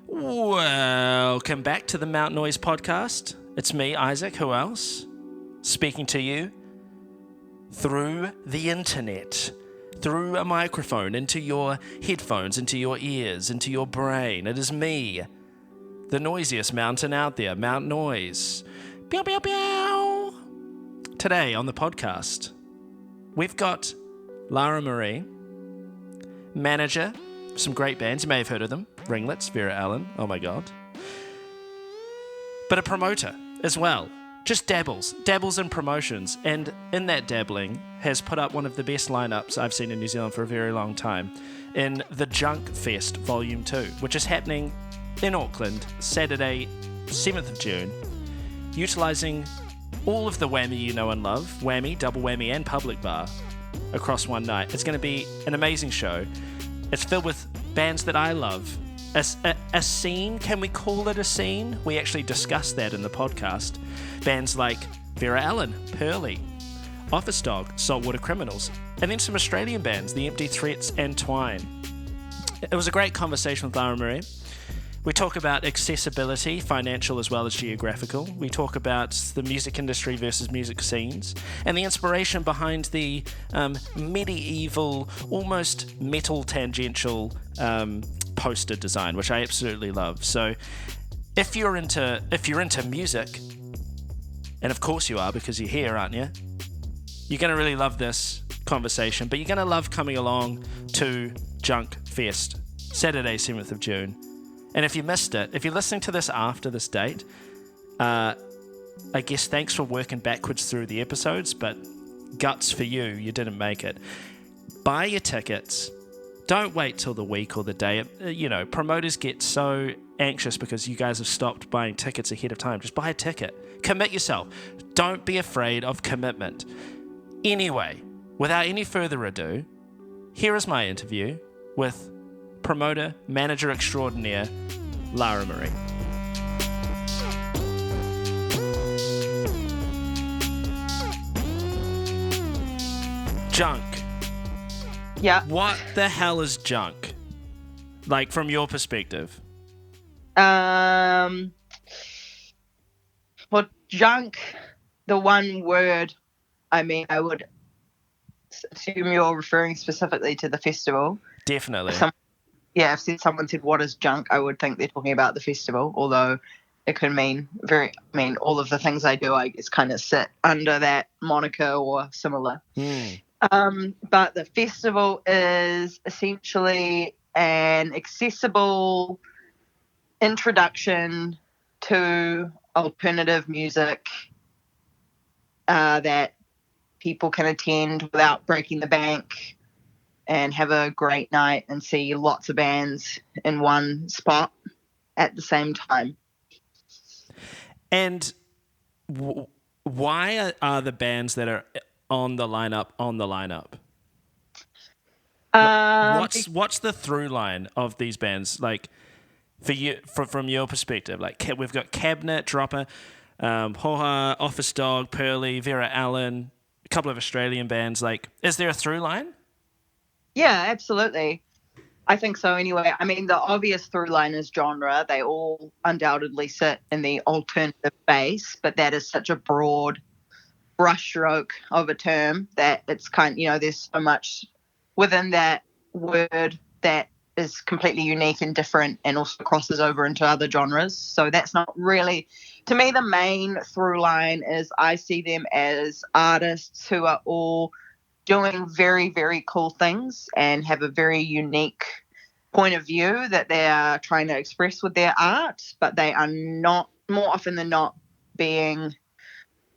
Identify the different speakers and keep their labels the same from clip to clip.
Speaker 1: Welcome back to the Mount Noise podcast. It's me, Isaac. Who else? Speaking to you through the internet, through a microphone, into your headphones, into your ears, into your brain. It is me, the noisiest mountain out there, Mount Noise. Pew, pew, pew. Today on the podcast, we've got Lara Marie, manager of some great bands. You may have heard of them. Ringlets Vera Ellen. Oh my God. But a promoter as well. Just dabbles in promotions, and in that dabbling has put up one of the best lineups I've seen in New Zealand for a very long time in the Junk Fest Volume 2, which is happening in Auckland, Saturday, 7th of June, utilising all of the Whammy you know and love, Whammy, Double Whammy and Public Bar, across one night. It's going to be an amazing show. It's filled with bands that I love. A scene, can we call it a scene? We actually discussed that in the podcast. Bands like Vera Ellen, Pearly, Office Dog, Saltwater Criminals, and then some Australian bands, The Empty Threats and Twine. It was a great conversation with Lara Marie. We talk about accessibility, financial as well as geographical. We talk about the music industry versus music scenes, and the inspiration behind the medieval, almost metal tangential poster design, which I absolutely love. So if you're into music, and of course you are because you're here, aren't you? You're going to really love this conversation, but you're going to love coming along to Junk Fest, Saturday, 7th of June. And if you missed it, if you're listening to this after this date, I guess thanks for working backwards through the episodes, but guts for you, you didn't make it. Buy your tickets. Don't wait till the week or the day. Promoters get so anxious because you guys have stopped buying tickets ahead of time. Just buy a ticket. Commit yourself. Don't be afraid of commitment. Anyway, without any further ado, here is my interview with promoter, manager extraordinaire, Lara Marie. Junk.
Speaker 2: Yeah.
Speaker 1: What the hell is junk? Like, from your perspective.
Speaker 2: Well, junk, the one word, I would assume you're referring specifically to the festival.
Speaker 1: Definitely.
Speaker 2: If someone said, what is junk, I would think they're talking about the festival, although it could mean all of the things I do, I guess, kind of sit under that moniker or similar. But the festival is essentially an accessible introduction to alternative music that people can attend without breaking the bank and have a great night and see lots of bands in one spot at the same time.
Speaker 1: And why are the bands that are on the lineup? What's the through line of these bands? Like, for you, from your perspective, like we've got Cabinet, Dropper, Hoha, Office Dog, Pearly, Vera Ellen, a couple of Australian bands. Like, is there a through line?
Speaker 2: Yeah, absolutely. I think so anyway. The obvious through line is genre. They all undoubtedly sit in the alternative space, but that is such a broad brushstroke of a term that it's there's so much within that word that is completely unique and different and also crosses over into other genres. So that's not really, to me, the main through line is I see them as artists who are all doing very, very cool things and have a very unique point of view that they are trying to express with their art, but they are not, more often than not, being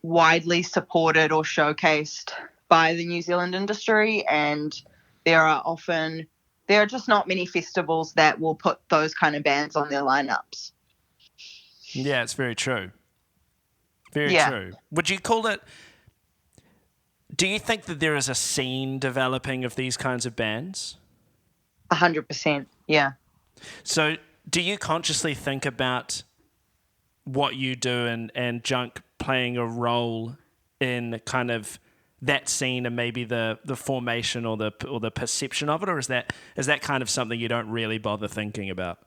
Speaker 2: widely supported or showcased by the New Zealand industry. And there are just not many festivals that will put those kind of bands on their lineups.
Speaker 1: Yeah, it's very true. Very true. Would you call it... Do you think that there is a scene developing of these kinds of bands?
Speaker 2: 100%, yeah.
Speaker 1: So do you consciously think about what you do and junk playing a role in kind of that scene and maybe the formation or the perception of it, or is that kind of something you don't really bother thinking about?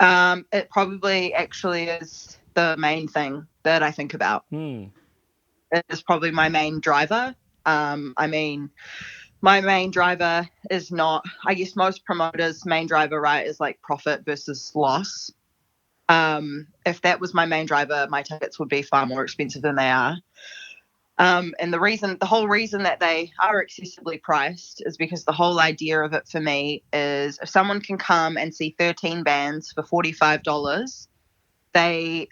Speaker 2: It probably actually is the main thing that I think about. It is probably my main driver. I mean, my main driver is not, I guess most promoters' main driver, right, is like profit versus loss. If that was my main driver, my tickets would be far more expensive than they are. And the whole reason that they are accessibly priced is because the whole idea of it for me is if someone can come and see 13 bands for $45, they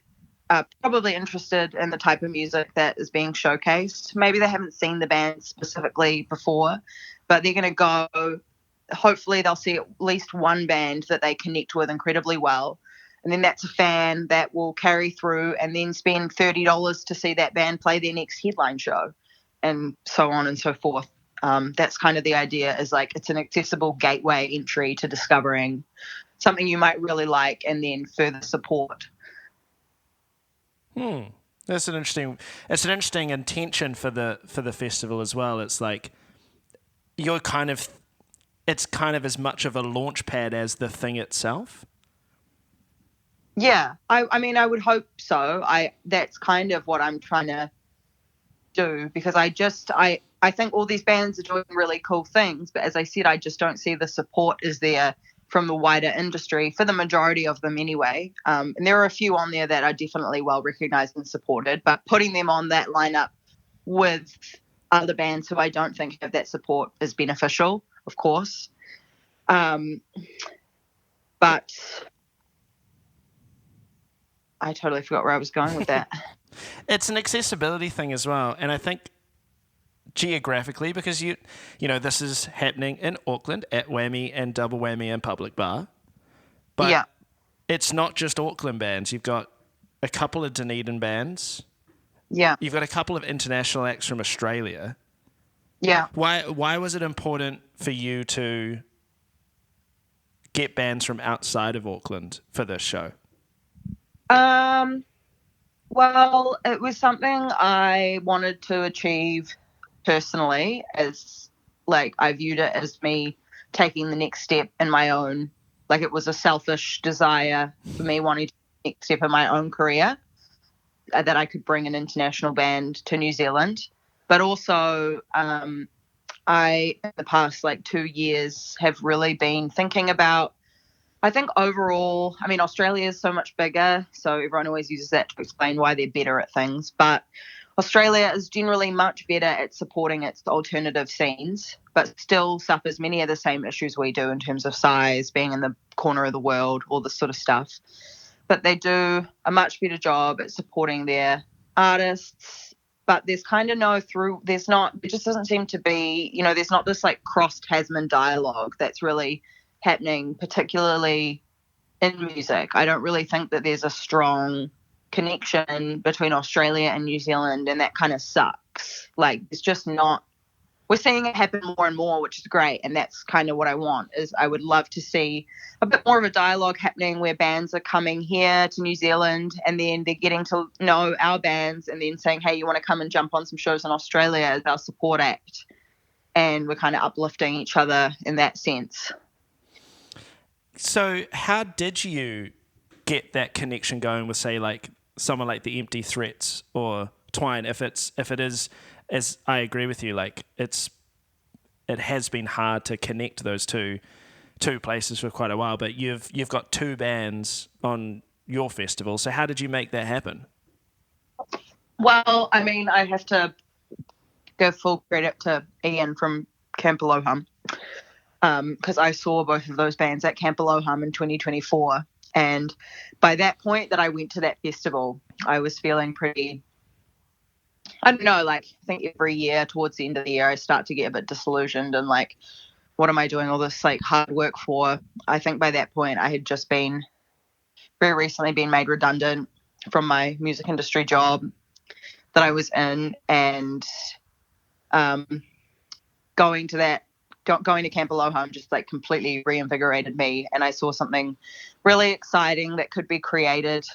Speaker 2: are probably interested in the type of music that is being showcased. Maybe they haven't seen the band specifically before, but they're going to go, hopefully they'll see at least one band that they connect with incredibly well. And then that's a fan that will carry through and then spend $30 to see that band play their next headline show, and so on and so forth. That's kind of the idea, is like it's an accessible gateway entry to discovering something you might really like and then further support.
Speaker 1: That's an interesting intention for the festival as well. It's like it's kind of as much of a launch pad as the thing itself.
Speaker 2: Yeah, I mean, I would hope so. That's kind of what I'm trying to do, because I think all these bands are doing really cool things, but as I said, I just don't see the support is there from the wider industry for the majority of them anyway. And there are a few on there that are definitely well recognized and supported, but putting them on that lineup with other bands who I don't think have that support is beneficial, of course. But I totally forgot where I was going with that.
Speaker 1: It's an accessibility thing as well, and I think geographically, because you know this is happening in Auckland at Whammy and Double Whammy and Public Bar, but
Speaker 2: Yeah.
Speaker 1: it's not just Auckland bands. You've got a couple of Dunedin bands.
Speaker 2: Yeah.
Speaker 1: You've got a couple of international acts from Australia.
Speaker 2: Yeah.
Speaker 1: Why was it important for you to get bands from outside of Auckland for this show?
Speaker 2: Well, it was something I wanted to achieve personally, as like I viewed it as me taking the next step in my own, like it was a selfish desire for me wanting to take the next step in my own career, that I could bring an international band to New Zealand. But also, I, in the past like 2 years, have really been thinking about, I think overall, I mean, Australia is so much bigger, so everyone always uses that to explain why they're better at things. But Australia is generally much better at supporting its alternative scenes, but still suffers many of the same issues we do in terms of size, being in the corner of the world, all this sort of stuff. But they do a much better job at supporting their artists. But there's kind of there just doesn't seem to be, there's not this like cross Tasman dialogue that's really happening, particularly in music. I don't really think that there's a strong connection between Australia and New Zealand, and that kind of sucks. Like, it's just not. We're seeing it happen more and more, which is great, and that's kind of what I want. Is I would love to see a bit more of a dialogue happening where bands are coming here to New Zealand and then they're getting to know our bands and then saying, hey, you want to come and jump on some shows in Australia as our support act, and we're kind of uplifting each other in that sense.
Speaker 1: So how did you get that connection going with, say, like someone like the Empty Threats or Twine? If it is, as I agree with you, like it has been hard to connect those two places for quite a while. But you've got two bands on your festival. So how did you make that happen?
Speaker 2: Well, I mean, I have to give full credit to Ian from Camp Aloham, because I saw both of those bands at Camp Aloham in 2024. And by that point that I went to that festival, I was feeling pretty, I don't know, like I think every year towards the end of the year, I start to get a bit disillusioned and like, what am I doing all this like hard work for? I think by that point I had just very recently been made redundant from my music industry job that I was in, and going to Camp Aloham just like completely reinvigorated me, and I saw something really exciting that could be created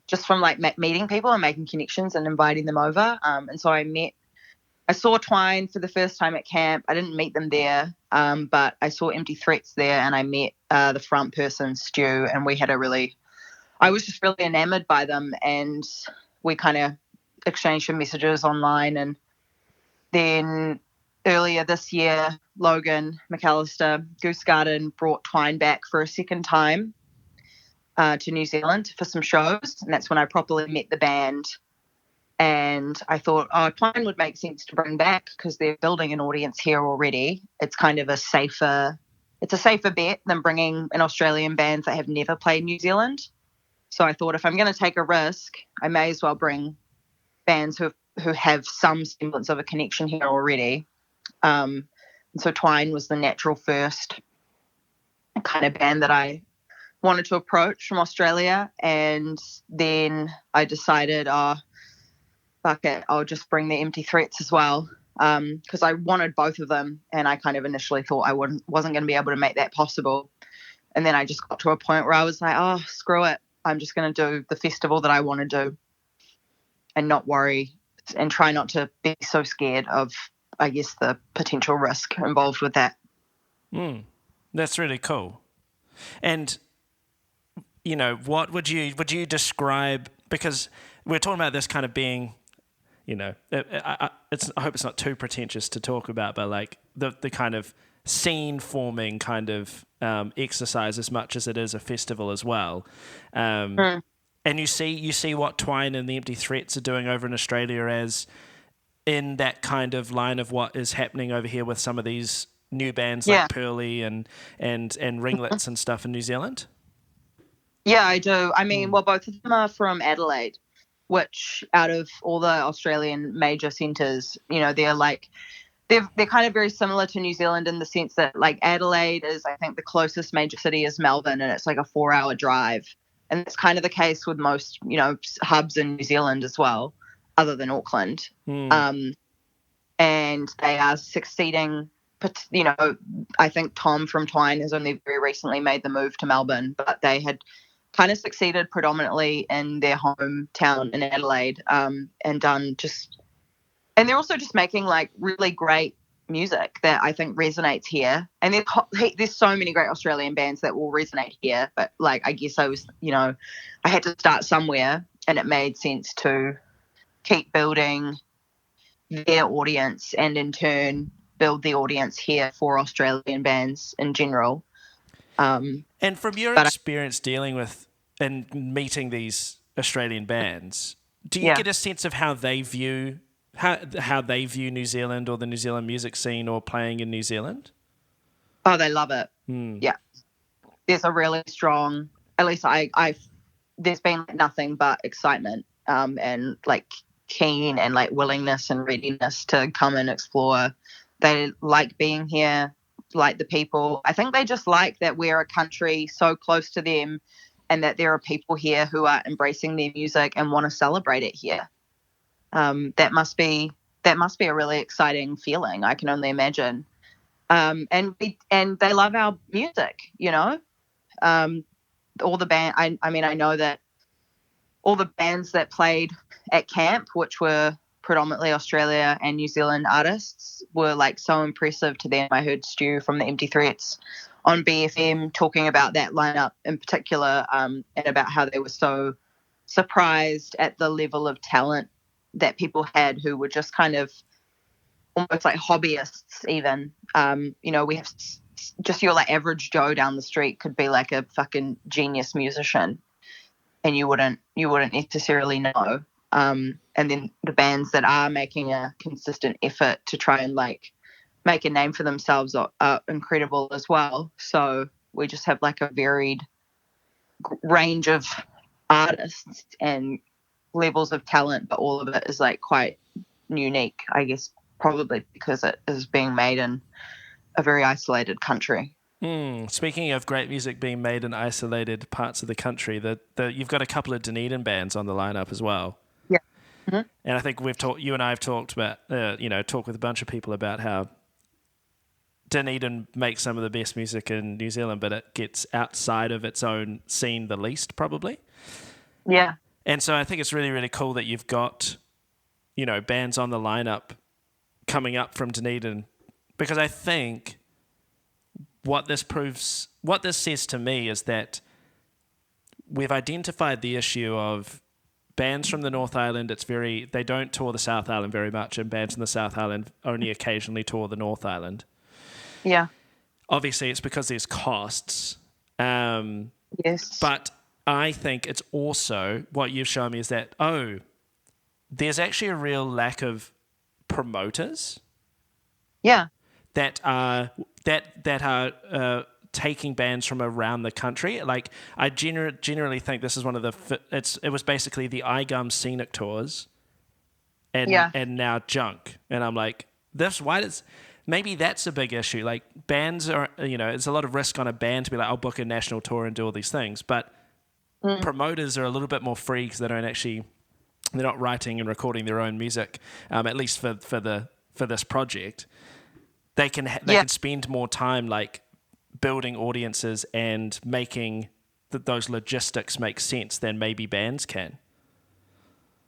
Speaker 2: just from like meeting people and making connections and inviting them over. And so I met I saw Twine for the first time at camp. I didn't meet them there, but I saw Empty Threats there, and I met the front person, Stu, and I was just really enamored by them, and we kind of exchanged some messages online. And then earlier this year, Logan McAllister, Goose Garden, brought Twine back for a second time to New Zealand for some shows, and that's when I properly met the band. And I thought, Twine would make sense to bring back because they're building an audience here already. It's kind of a safer bet than bringing an Australian band that have never played New Zealand. So I thought if I'm going to take a risk, I may as well bring bands who have some semblance of a connection here already. And so Twine was the natural first kind of band that I wanted to approach from Australia. And then I decided, fuck it, I'll just bring the Empty Threats as well, because I wanted both of them, and I kind of initially thought I wasn't going to be able to make that possible. And then I just got to a point where I was like, screw it, I'm just going to do the festival that I want to do and not worry and try not to be so scared of, I guess, the potential risk involved with that.
Speaker 1: That's really cool. And, you know, what would you describe, because we're talking about this kind of being, you know, I hope it's not too pretentious to talk about, but like the kind of scene forming kind of exercise as much as it is a festival as well. And you see what Twine and the Empty Threats are doing over in Australia as in that kind of line of what is happening over here with some of these new bands like Pearly and Ringlets and stuff in New Zealand.
Speaker 2: Yeah, I do. I mean, well, both of them are from Adelaide, which out of all the Australian major centres, you know, they're kind of very similar to New Zealand in the sense that, like, Adelaide is, I think, the closest major city is Melbourne, and it's like a 4-hour drive. And it's kind of the case with most, you know, hubs in New Zealand as well, other than Auckland. And they are succeeding. But, you know, I think Tom from Twine has only very recently made the move to Melbourne, but they had kind of succeeded predominantly in their hometown in Adelaide, and they're also just making like really great music that I think resonates here. And there's so many great Australian bands that will resonate here, but like I guess I had to start somewhere, and it made sense to keep building their audience and in turn build the audience here for Australian bands in general.
Speaker 1: And from your experience dealing with and meeting these Australian bands, do you get a sense of how they view New Zealand or the New Zealand music scene or playing in New Zealand?
Speaker 2: Oh, they love it. Yeah. There's a really strong, at least there's been nothing but excitement and like keen and like willingness and readiness to come and explore. They like being here, like the people. I think they just like that we're a country so close to them and that there are people here who are embracing their music and want to celebrate it here. That must be a really exciting feeling. I can only imagine. And they love our music, you know. All the band. I mean, I know that all the bands that played at camp, which were predominantly Australia and New Zealand artists, were like so impressive to them. I heard Stu from the Empty Threats on BFM talking about that lineup in particular, and about how they were so surprised at the level of talent that people had who were just kind of almost like hobbyists even. You know, we have just your like average Joe down the street could be like a fucking genius musician and you wouldn't necessarily know. And then the bands that are making a consistent effort to try and like make a name for themselves are incredible as well. So we just have like a varied range of artists and levels of talent, but all of it is like quite unique, I guess, probably because it is being made in a very isolated country.
Speaker 1: Speaking of great music being made in isolated parts of the country, you've got a couple of Dunedin bands on the lineup as well.
Speaker 2: Yeah. Mm-hmm.
Speaker 1: And I think you and I have talked about, talked with a bunch of people about how Dunedin makes some of the best music in New Zealand, but it gets outside of its own scene the least, probably.
Speaker 2: Yeah.
Speaker 1: And so I think it's really, really cool that you've got, you know, bands on the lineup coming up from Dunedin, because I think what this says to me is that we've identified the issue of bands from the North Island. They don't tour the South Island very much, and bands in the South Island only occasionally tour the North Island.
Speaker 2: Yeah.
Speaker 1: Obviously, it's because there's costs.
Speaker 2: Yes.
Speaker 1: But I think it's also what you've shown me is that, there's actually a real lack of promoters.
Speaker 2: Yeah.
Speaker 1: That are taking bands from around the country. Like, I generally think this is one of it was basically the iGum Scenic Tours and now Junk. And I'm like, maybe that's a big issue. Like, bands are, it's a lot of risk on a band to be like, I'll book a national tour and do all these things. But promoters are a little bit more free because they're not writing and recording their own music, at least for this project. They can spend more time like building audiences and making those logistics make sense than maybe bands can.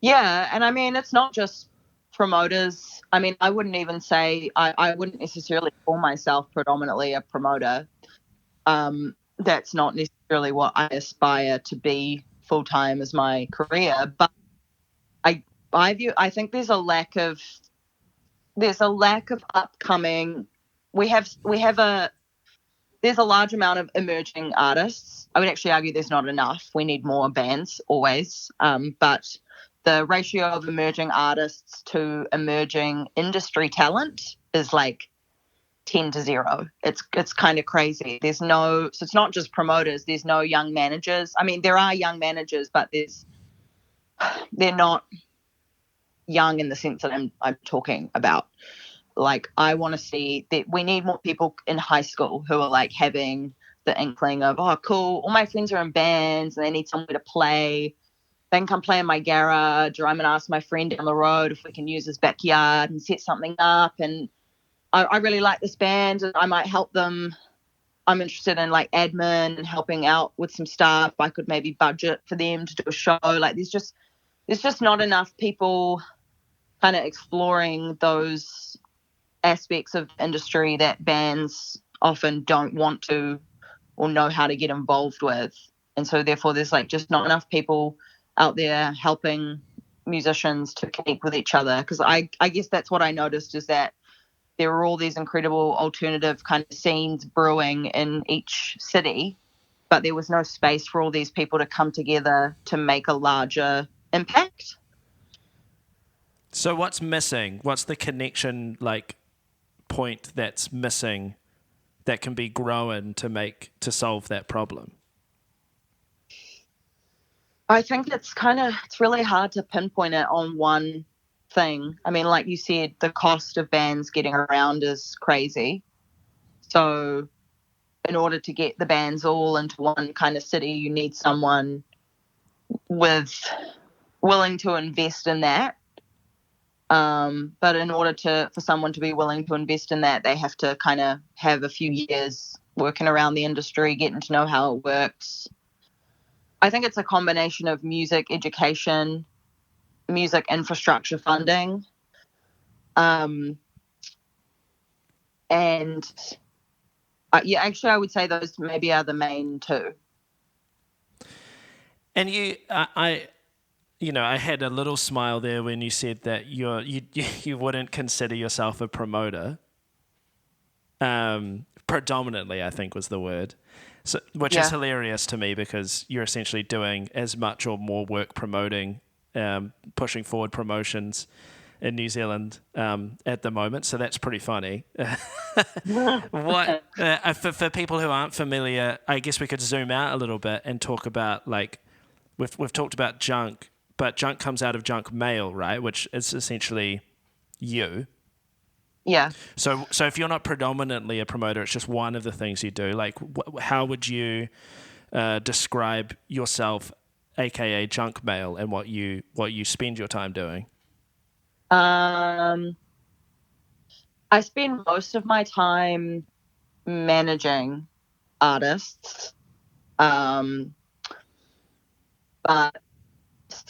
Speaker 2: Yeah, and I mean, it's not just promoters. I mean, I wouldn't even say I wouldn't necessarily call myself predominantly a promoter. That's not necessarily what I aspire to be full time as my career. But I think there's a lack of upcoming. There's a large amount of emerging artists. I would actually argue there's not enough. We need more bands always. But the ratio of emerging artists to emerging industry talent is like 10 to 0. It's kind of crazy. So it's not just promoters. There's no young managers. I mean, there are young managers, but they're not young in the sense that I'm talking about. Like, I want to see that we need more people in high school who are like having the inkling of, oh, cool, all my friends are in bands and they need somewhere to play. They can come play in my garage, or I'm going to ask my friend down the road if we can use his backyard and set something up. And I really like this band and I might help them. I'm interested in like admin and helping out with some stuff. I could maybe budget for them to do a show. Like, there's just not enough people kind of exploring those aspects of industry that bands often don't want to or know how to get involved with. And so therefore there's like just not enough people out there helping musicians to connect with each other. Because I guess that's what I noticed, is that there were all these incredible alternative kind of scenes brewing in each city, but there was no space for all these people to come together to make a larger impact.
Speaker 1: So what's missing? What's the connection like point that's missing that can be grown to solve that problem?
Speaker 2: I think it's really hard to pinpoint it on one thing. I mean, like you said, the cost of bands getting around is crazy. So in order to get the bands all into one kind of city, you need someone willing to invest in that. But in order for someone to be willing to invest in that, they have to kind of have a few years working around the industry, getting to know how it works. I think it's a combination of music education, music infrastructure funding, and actually I would say those maybe are the main two.
Speaker 1: And I had a little smile there when you said that you wouldn't consider yourself a promoter. Predominantly, I think was the word. So, which is hilarious to me, because you're essentially doing as much or more work promoting, pushing forward promotions in New Zealand at the moment. So that's pretty funny. What for people who aren't familiar, I guess we could zoom out a little bit and talk about, like, we've talked about Junk, but Junk comes out of Junk Mail, right? Which is essentially you.
Speaker 2: Yeah.
Speaker 1: So if you're not predominantly a promoter, it's just one of the things you do. Like, how would you describe yourself, aka Junk Mail, and what you spend your time doing?
Speaker 2: I spend most of my time managing artists, but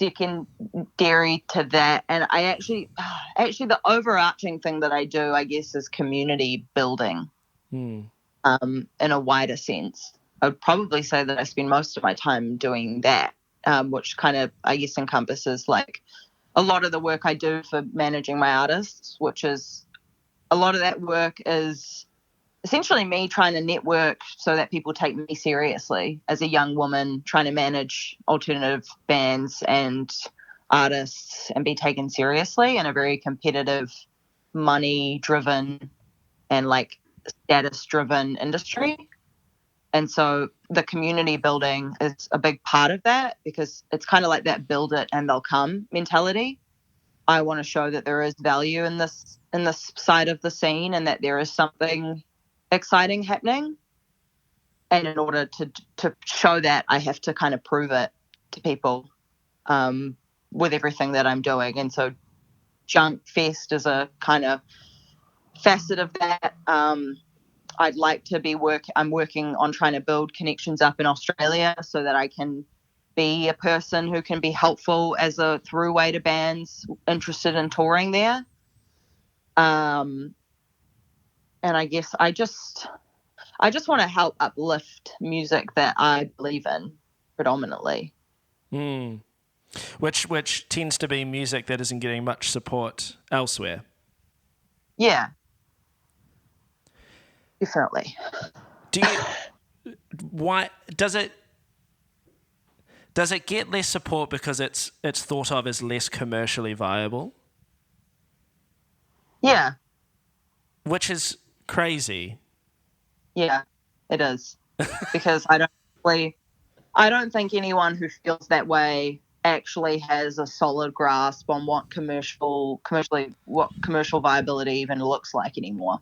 Speaker 2: secondary to that, and I actually the overarching thing that I do, I guess, is community building. In a wider sense. I would probably say that I spend most of my time doing that, which kind of, I guess, encompasses like a lot of the work I do for managing my artists, which is a lot of that work is essentially me trying to network so that people take me seriously as a young woman trying to manage alternative bands and artists and be taken seriously in a very competitive, money-driven and like status-driven industry. And so the community building is a big part of that because it's kind of like that build it and they'll come mentality. I want to show that there is value in this side of the scene and that there is something exciting happening. And in order to show that, I have to kind of prove it to people with everything that I'm doing. And so Junk Fest is a kind of facet of that. I'd like to be I'm working on trying to build connections up in Australia so that I can be a person who can be helpful as a throughway to bands interested in touring there. And I guess I just want to help uplift music that I believe in predominantly.
Speaker 1: Which tends to be music that isn't getting much support elsewhere.
Speaker 2: Yeah. Definitely.
Speaker 1: Why does it get less support because it's thought of as less commercially viable?
Speaker 2: Yeah.
Speaker 1: Which is crazy.
Speaker 2: Yeah, it is. Because I don't think anyone who feels that way actually has a solid grasp on what commercial viability even looks like anymore.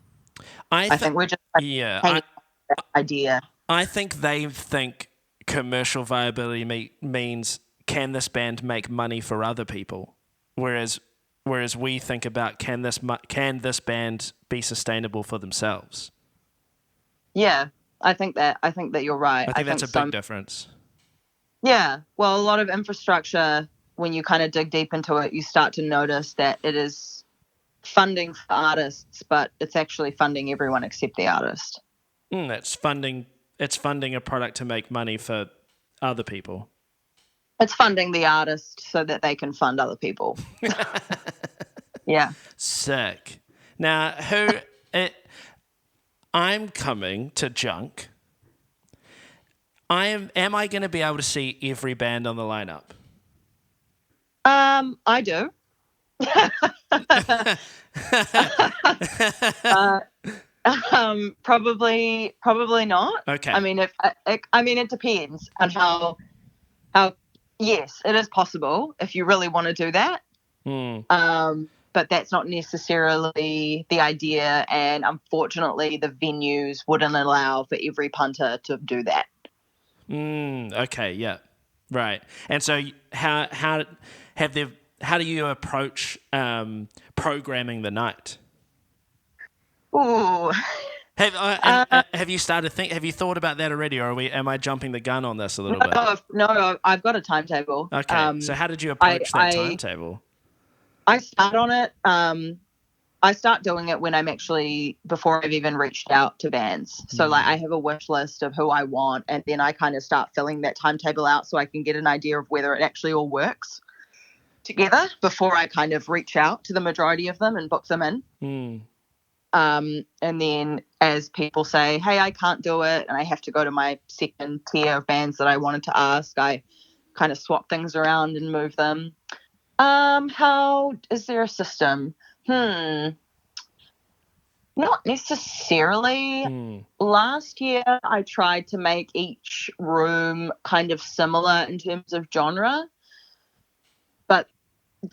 Speaker 2: I think we're just hanging on that idea.
Speaker 1: I think they think commercial viability means can this band make money for other people, whereas we think about can this band be sustainable for themselves.
Speaker 2: Yeah, I think that you're right.
Speaker 1: I think that's a big difference.
Speaker 2: Yeah, well, a lot of infrastructure, when you kind of dig deep into it, you start to notice that it is funding for artists, but it's actually funding everyone except the artist.
Speaker 1: It's funding a product to make money for other people.
Speaker 2: It's funding the artist so that they can fund other people. Yeah.
Speaker 1: Sick. Now, I'm coming to Junk. Am I going to be able to see every band on the lineup?
Speaker 2: I do. Probably not.
Speaker 1: Okay.
Speaker 2: I mean, it depends on how. Yes, it is possible if you really want to do that. But that's not necessarily the idea, and unfortunately, the venues wouldn't allow for every punter to do that.
Speaker 1: Okay. Yeah. Right. And so, how do you approach programming the night?
Speaker 2: Ooh.
Speaker 1: Have you have you thought about that already, or am I jumping the gun on this a little bit?
Speaker 2: No, I've got a timetable.
Speaker 1: Okay, so how did you approach that timetable?
Speaker 2: I start on it. I start doing it when I'm before I've even reached out to bands. So like I have a wish list of who I want, and then I kind of start filling that timetable out so I can get an idea of whether it actually all works together before I kind of reach out to the majority of them and book them in. And then as people say, hey, I can't do it, and I have to go to my second tier of bands that I wanted to ask, I kind of swap things around and move them. How is there a system? Not necessarily. Last year, I tried to make each room kind of similar in terms of genre, but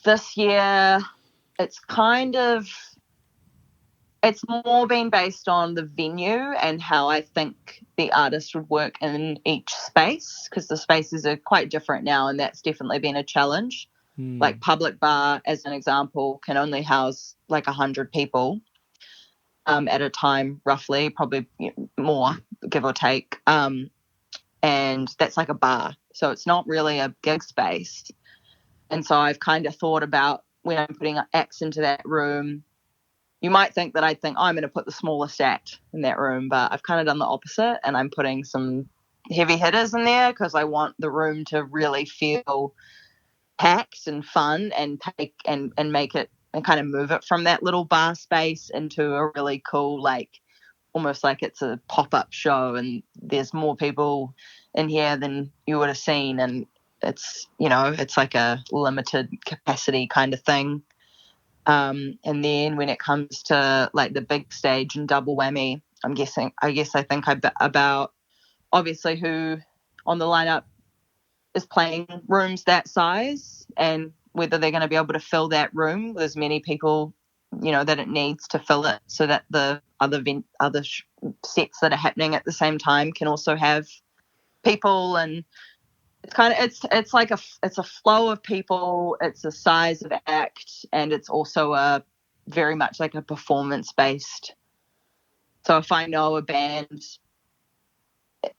Speaker 2: this year it's more been based on the venue and how I think the artist would work in each space, because the spaces are quite different now, and that's definitely been a challenge. Like Public Bar, as an example, can only house like 100 people at a time, roughly, probably more, give or take. And that's like a bar. So it's not really a gig space. And so I've kind of thought about when I'm putting acts into that room, you might think that I'd think, oh, I'm going to put the smallest act in that room, but I've kind of done the opposite, and I'm putting some heavy hitters in there because I want the room to really feel packed and fun and take and make it and kind of move it from that little bar space into a really cool, like almost like it's a pop-up show and there's more people in here than you would have seen, and it's, you know, it's like a limited capacity kind of thing. And then when it comes to like the big stage and Double Whammy, I think about obviously who on the lineup is playing rooms that size and whether they're going to be able to fill that room with as many people, you know, that it needs to fill it, so that the other sets that are happening at the same time can also have people. And it's kind of it's like it's a flow of people, it's a size of act, and it's also a very much like a performance based. So if I know a band,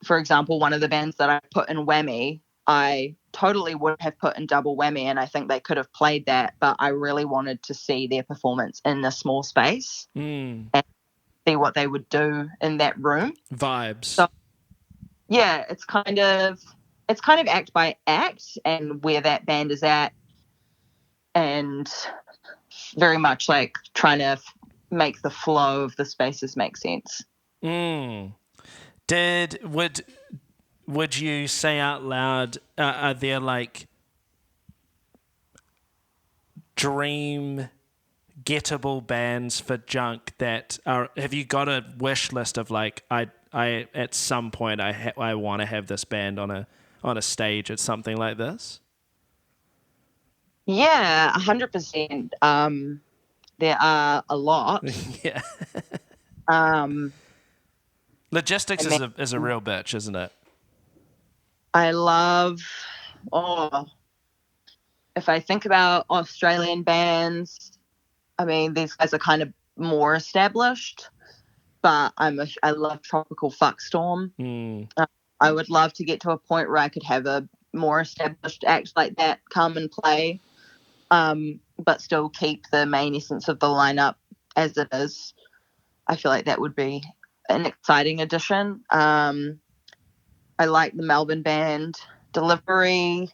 Speaker 2: for example, one of the bands that I put in Whammy, I totally would have put in Double Whammy, and I think they could have played that, but I really wanted to see their performance in a small space and see what they would do in that room.
Speaker 1: Vibes.
Speaker 2: So yeah, it's kind of act by act and where that band is at, and very much like trying to make the flow of the spaces make sense.
Speaker 1: Would you say out loud, are there like dream gettable bands for Junk that are, have you got a wish list of like, I at some point I want to have this band on a stage at something like this?
Speaker 2: Yeah, 100%. There are a lot.
Speaker 1: Yeah. Logistics is a real bitch, isn't it?
Speaker 2: I love, if I think about Australian bands, I mean, these guys are kind of more established, but I love Tropical Fuckstorm. I would love to get to a point where I could have a more established act like that come and play, but still keep the main essence of the lineup as it is. I feel like that would be an exciting addition. I like the Melbourne band Delivery.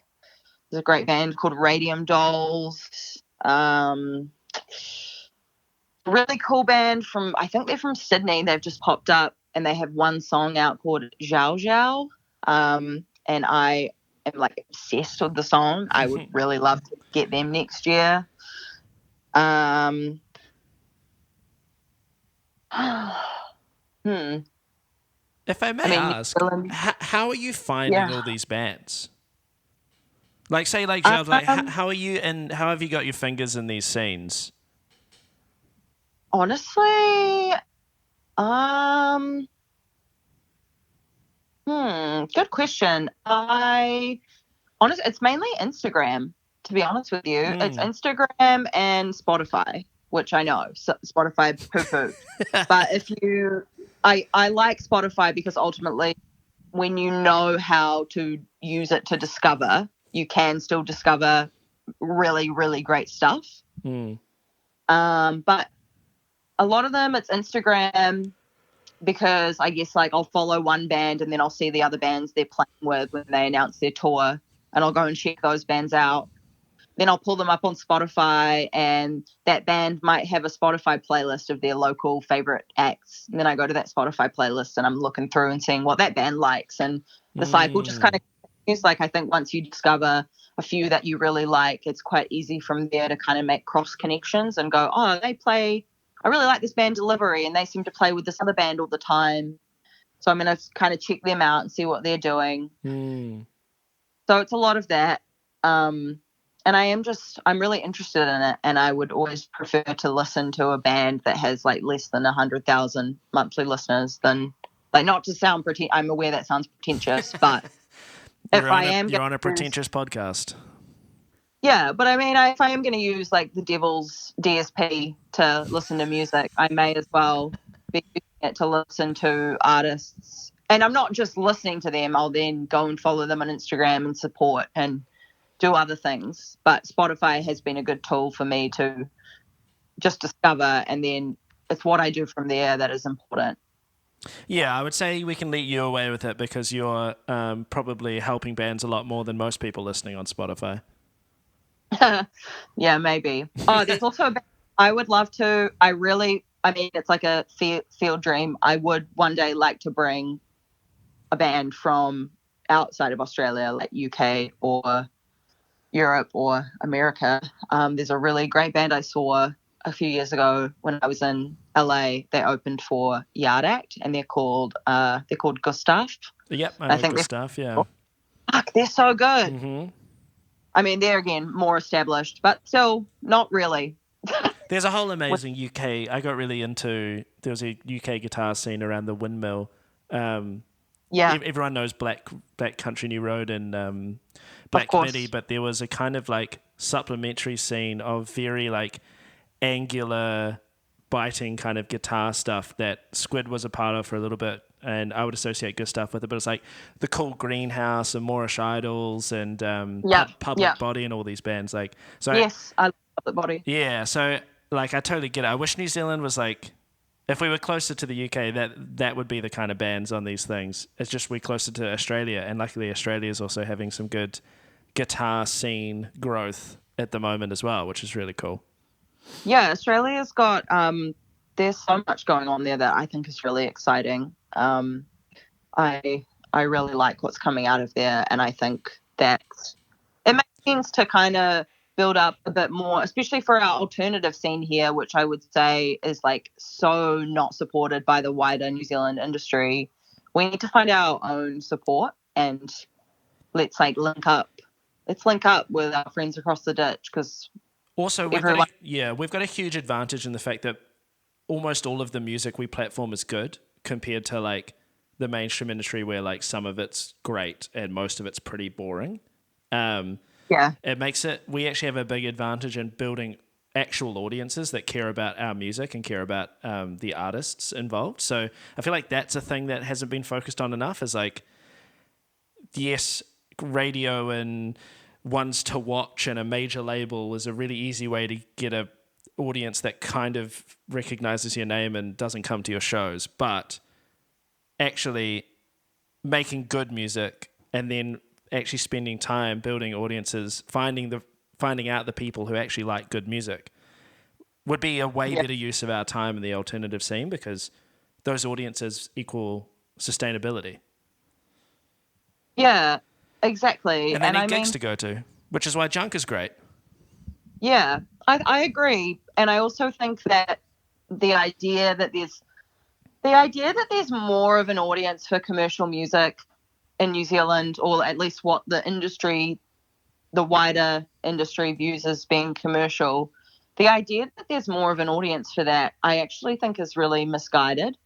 Speaker 2: There's a great band called Radium Dolls. Really cool band I think they're from Sydney. They've just popped up and they have one song out called Zhao Zhao. And I am like obsessed with the song. I would really love to get them next year.
Speaker 1: If I may ask, how are you finding all these bands? Like, say, like, Zhao, like, how are you, and how have you got your fingers in these scenes?
Speaker 2: Honestly, good question. It's mainly Instagram, to be honest with you. It's Instagram and Spotify, which I know, Spotify poo-poo. But I like Spotify because ultimately when you know how to use it to discover, you can still discover really, really great stuff. But a lot of them, it's Instagram, because I guess like I'll follow one band and then I'll see the other bands they're playing with when they announce their tour, and I'll go and check those bands out. Then I'll pull them up on Spotify, and that band might have a Spotify playlist of their local favorite acts. And then I go to that Spotify playlist and I'm looking through and seeing what that band likes. And the cycle just kind of continues. Like, I think once you discover a few that you really like, it's quite easy from there to kind of make cross connections and go, oh, I really like this band Delivery and they seem to play with this other band all the time. So I'm going to kind of check them out and see what they're doing. So it's a lot of that. And I'm really interested in it, and I would always prefer to listen to a band that has like less than 100,000 monthly listeners than, like, not to sound I'm aware that sounds pretentious, but
Speaker 1: you're on a pretentious podcast.
Speaker 2: Yeah, but I mean, if I am going to use like the devil's DSP to listen to music, I may as well be using it to listen to artists. And I'm not just listening to them, I'll then go and follow them on Instagram and support and do other things. But Spotify has been a good tool for me to just discover, and then it's what I do from there that is important.
Speaker 1: Yeah, I would say we can let you away with it because you're probably helping bands a lot more than most people listening on Spotify.
Speaker 2: Yeah, maybe. Oh, there's also a band I would love to. I mean, it's like a field dream. I would one day like to bring a band from outside of Australia, like UK or Europe or America. There's a really great band I saw a few years ago when I was in LA. They opened for Yard Act, and they're called Gustav.
Speaker 1: Yep, I
Speaker 2: I
Speaker 1: know
Speaker 2: think
Speaker 1: good stuff, yeah.
Speaker 2: they're so good.
Speaker 1: Mm-hmm.
Speaker 2: I mean, they're again more established, but still not really.
Speaker 1: There's a whole amazing UK. I got really into. There was a UK guitar scene around the Windmill.
Speaker 2: Yeah,
Speaker 1: Everyone knows Black Country New Road and
Speaker 2: of
Speaker 1: Black
Speaker 2: course.
Speaker 1: Committee, but there was a kind of like supplementary scene of very like angular, biting kind of guitar stuff that Squid was a part of for a little bit, and I would associate good stuff with it. But it's like the Cool Greenhouse and Moorish Idols and Public Body and all these bands. Like, so
Speaker 2: Yes, I love Public Body.
Speaker 1: yeah, so like I totally get it. I wish New Zealand was like, if we were closer to the UK, that would be the kind of bands on these things. It's just we're closer to Australia, and luckily Australia is also having some good guitar scene growth at the moment as well, which is really cool.
Speaker 2: Yeah, Australia's got there's so much going on there that I think is really exciting. I really like what's coming out of there, and I think that it makes sense to kind of build up a bit more, especially for our alternative scene here, which I would say is like so not supported by the wider New Zealand industry. We need to find our own support, and let's like link up. Let's link up with our friends across the ditch, because
Speaker 1: Also, we've
Speaker 2: everyone.
Speaker 1: got a huge advantage in the fact that almost all of the music we platform is good compared to like the mainstream industry where like some of it's great and most of it's pretty boring.
Speaker 2: Yeah.
Speaker 1: It makes it, we actually have a big advantage in building actual audiences that care about our music and care about the artists involved. So I feel like that's a thing that hasn't been focused on enough, is like, yes, radio and ones to watch and a major label is a really easy way to get a audience that kind of recognizes your name and doesn't come to your shows, but actually making good music and then actually spending time building audiences, finding out the people who actually like good music would be a way better use of our time in the alternative scene, because those audiences equal sustainability.
Speaker 2: Yeah, exactly.
Speaker 1: And they need
Speaker 2: I
Speaker 1: gigs
Speaker 2: mean,
Speaker 1: to go to, which is why junk is great.
Speaker 2: yeah, I agree. And I also think that the idea that there's more of an audience for commercial music in New Zealand, or at least what the wider industry views as being commercial, the idea that there's more of an audience for that, I actually think is really misguided.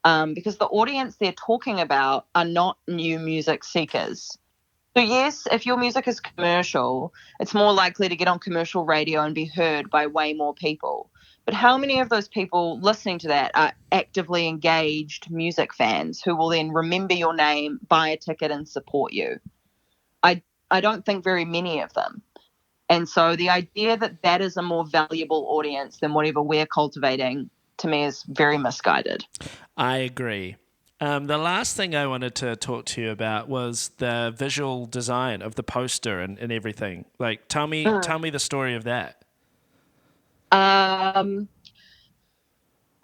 Speaker 2: Because the audience they're talking about are not new music seekers. So yes, if your music is commercial, it's more likely to get on commercial radio and be heard by way more people. But how many of those people listening to that are actively engaged music fans who will then remember your name, buy a ticket, and support you? I don't think very many of them. And so the idea that that is a more valuable audience than whatever we're cultivating, to me, is very misguided.
Speaker 1: I agree. The last thing I wanted to talk to you about was the visual design of the poster and everything. Like, tell me the story of that.
Speaker 2: Um,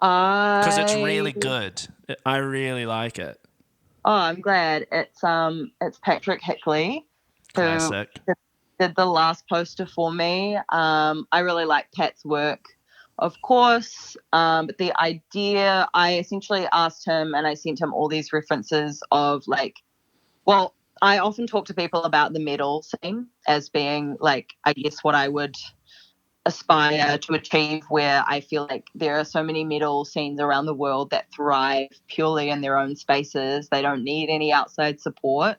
Speaker 1: Because it's really
Speaker 2: I
Speaker 1: good. I really like it.
Speaker 2: Oh, I'm glad. It's Patrick Hickley who
Speaker 1: Classic.
Speaker 2: did the last poster for me. I really like Pat's work, of course. But the idea, I essentially asked him, and I sent him all these references of like, well, I often talk to people about the metal scene as being like, I guess what I would aspire to achieve, where I feel like there are so many metal scenes around the world that thrive purely in their own spaces. They don't need any outside support.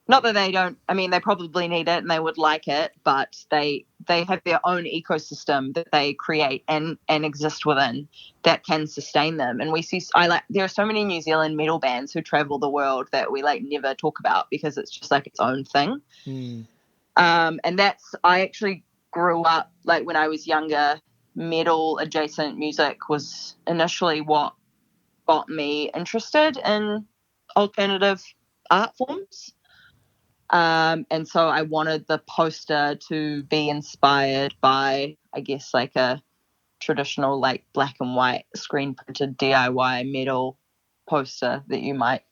Speaker 2: Not that they don't, I mean, they probably need it and they would like it, but they have their own ecosystem that they create and exist within that can sustain them. And we see, there are so many New Zealand metal bands who travel the world that we like never talk about because it's just like its own thing. And I actually grew up, like when I was younger, metal adjacent music was initially what got me interested in alternative art forms. And so I wanted the poster to be inspired by, I guess, like a traditional, like black and white screen printed DIY metal poster that you might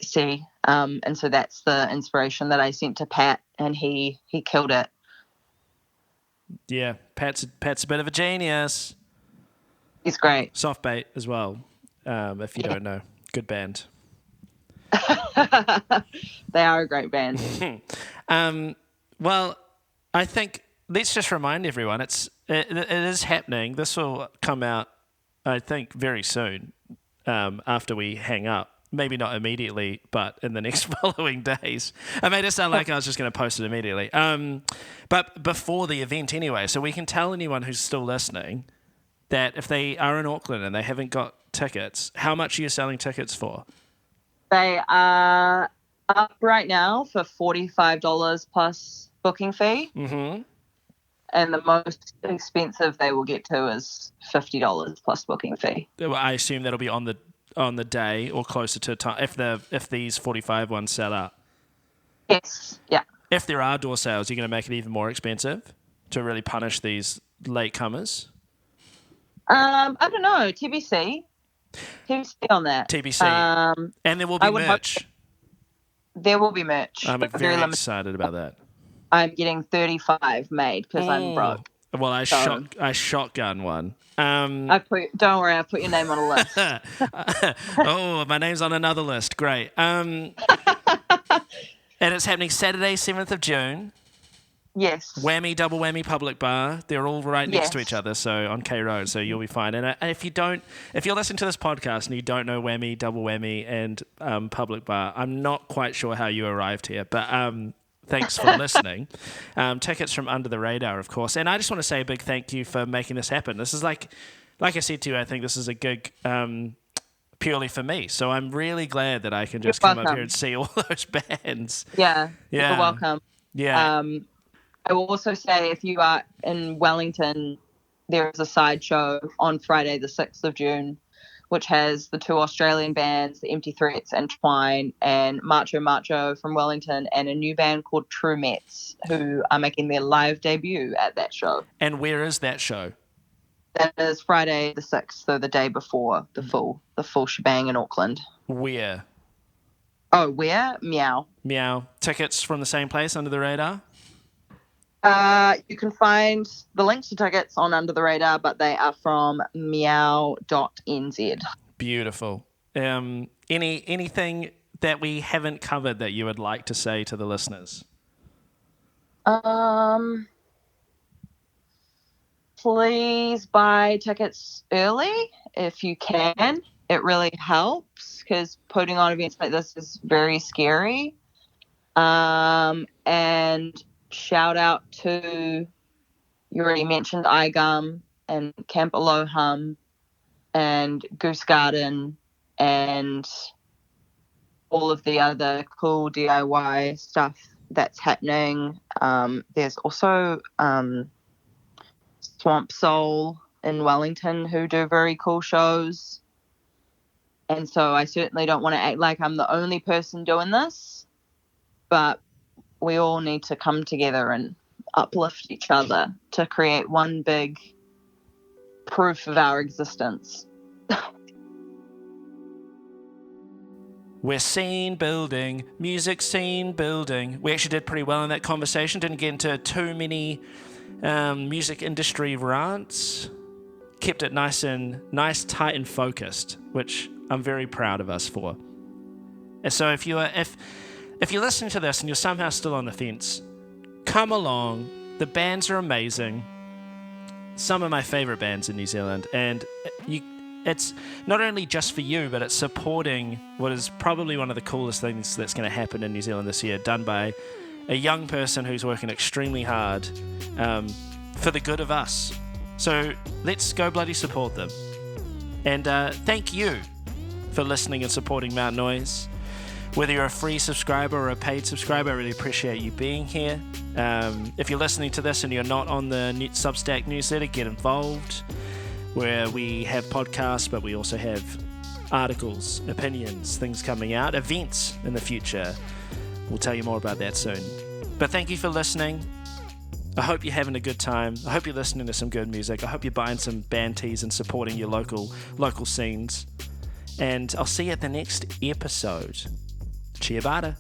Speaker 2: see. And so that's the inspiration that I sent to Pat, and he killed it.
Speaker 1: Yeah, Pat's a bit of a genius.
Speaker 2: He's great.
Speaker 1: Soft Bait as well, if you don't know. Good band.
Speaker 2: They are a great band.
Speaker 1: Well, I think let's just remind everyone it is happening. This will come out, I think, very soon after we hang up. Maybe not immediately, but in the next following days. I made it sound like I was just going to post it immediately. But before the event anyway, so we can tell anyone who's still listening that if they are in Auckland and they haven't got tickets, how much are you selling tickets for?
Speaker 2: They are up right now for $45 plus booking fee.
Speaker 1: Mm-hmm.
Speaker 2: And the most expensive they will get to is $50 plus booking fee.
Speaker 1: I assume that'll be on the day or closer to time if these 45 ones sell out.
Speaker 2: Yes, yeah.
Speaker 1: If there are door sales, you're going to make it even more expensive to really punish these latecomers?
Speaker 2: I don't know. TBC on that.
Speaker 1: TBC. And there will be merch.
Speaker 2: There will be merch.
Speaker 1: I'm very excited about that.
Speaker 2: I'm getting 35 made because I'm broke.
Speaker 1: Well, I shotgun one.
Speaker 2: Don't worry, I put your name on a list.
Speaker 1: Oh, my name's on another list. Great. And it's happening Saturday, 7th of June.
Speaker 2: Yes.
Speaker 1: Whammy, Double Whammy Public Bar. They're all right next to each other, so on K Road, so you'll be fine. And if you're listening to this podcast and you don't know Whammy, Double Whammy, and Public Bar, I'm not quite sure how you arrived here, but thanks for listening. Tickets from Under the Radar, of course. And I just want to say a big thank you for making this happen. This is like I said to you, I think this is a gig purely for me. So I'm really glad that I can just come up here and see all those bands.
Speaker 2: Yeah. You're welcome.
Speaker 1: Yeah.
Speaker 2: I will also say if you are in Wellington, there is a sideshow on Friday the 6th of June, which has the two Australian bands, the Empty Threats and Twine, and Macho Macho from Wellington, and a new band called True Mets, who are making their live debut at that show.
Speaker 1: And where is that show?
Speaker 2: That is Friday the 6th, so the day before the full shebang in Auckland.
Speaker 1: Where?
Speaker 2: Oh, where? Meow.
Speaker 1: Meow. Tickets from the same place, Under the Radar?
Speaker 2: You can find the links to tickets on Under the Radar, but they are from meow.nz.
Speaker 1: Beautiful. Anything that we haven't covered that you would like to say to the listeners?
Speaker 2: Please buy tickets early if you can. It really helps because putting on events like this is very scary. And shout out to, you already mentioned iGum and Camp Alohum and Goose Garden and all of the other cool DIY stuff that's happening. There's also Swamp Soul in Wellington who do very cool shows. And so I certainly don't want to act like I'm the only person doing this, but we all need to come together and uplift each other to create one big proof of our existence.
Speaker 1: We're scene building, music scene building. We actually did pretty well in that conversation. Didn't get into too many music industry rants. Kept it nice, tight and focused, which I'm very proud of us for. And so if you're listening to this and you're somehow still on the fence, come along. The bands are amazing. Some of my favorite bands in New Zealand, and it's not only just for you, but it's supporting what is probably one of the coolest things that's going to happen in New Zealand this year, done by a young person who's working extremely hard for the good of us. So let's go bloody support them. And thank you for listening and supporting Mount Noise. Whether you're a free subscriber or a paid subscriber, I really appreciate you being here. If you're listening to this and you're not on the Substack newsletter, get involved, where we have podcasts, but we also have articles, opinions, things coming out, events in the future. We'll tell you more about that soon. But thank you for listening. I hope you're having a good time. I hope you're listening to some good music. I hope you're buying some band tees and supporting your local scenes. And I'll see you at the next episode. Ciabatta.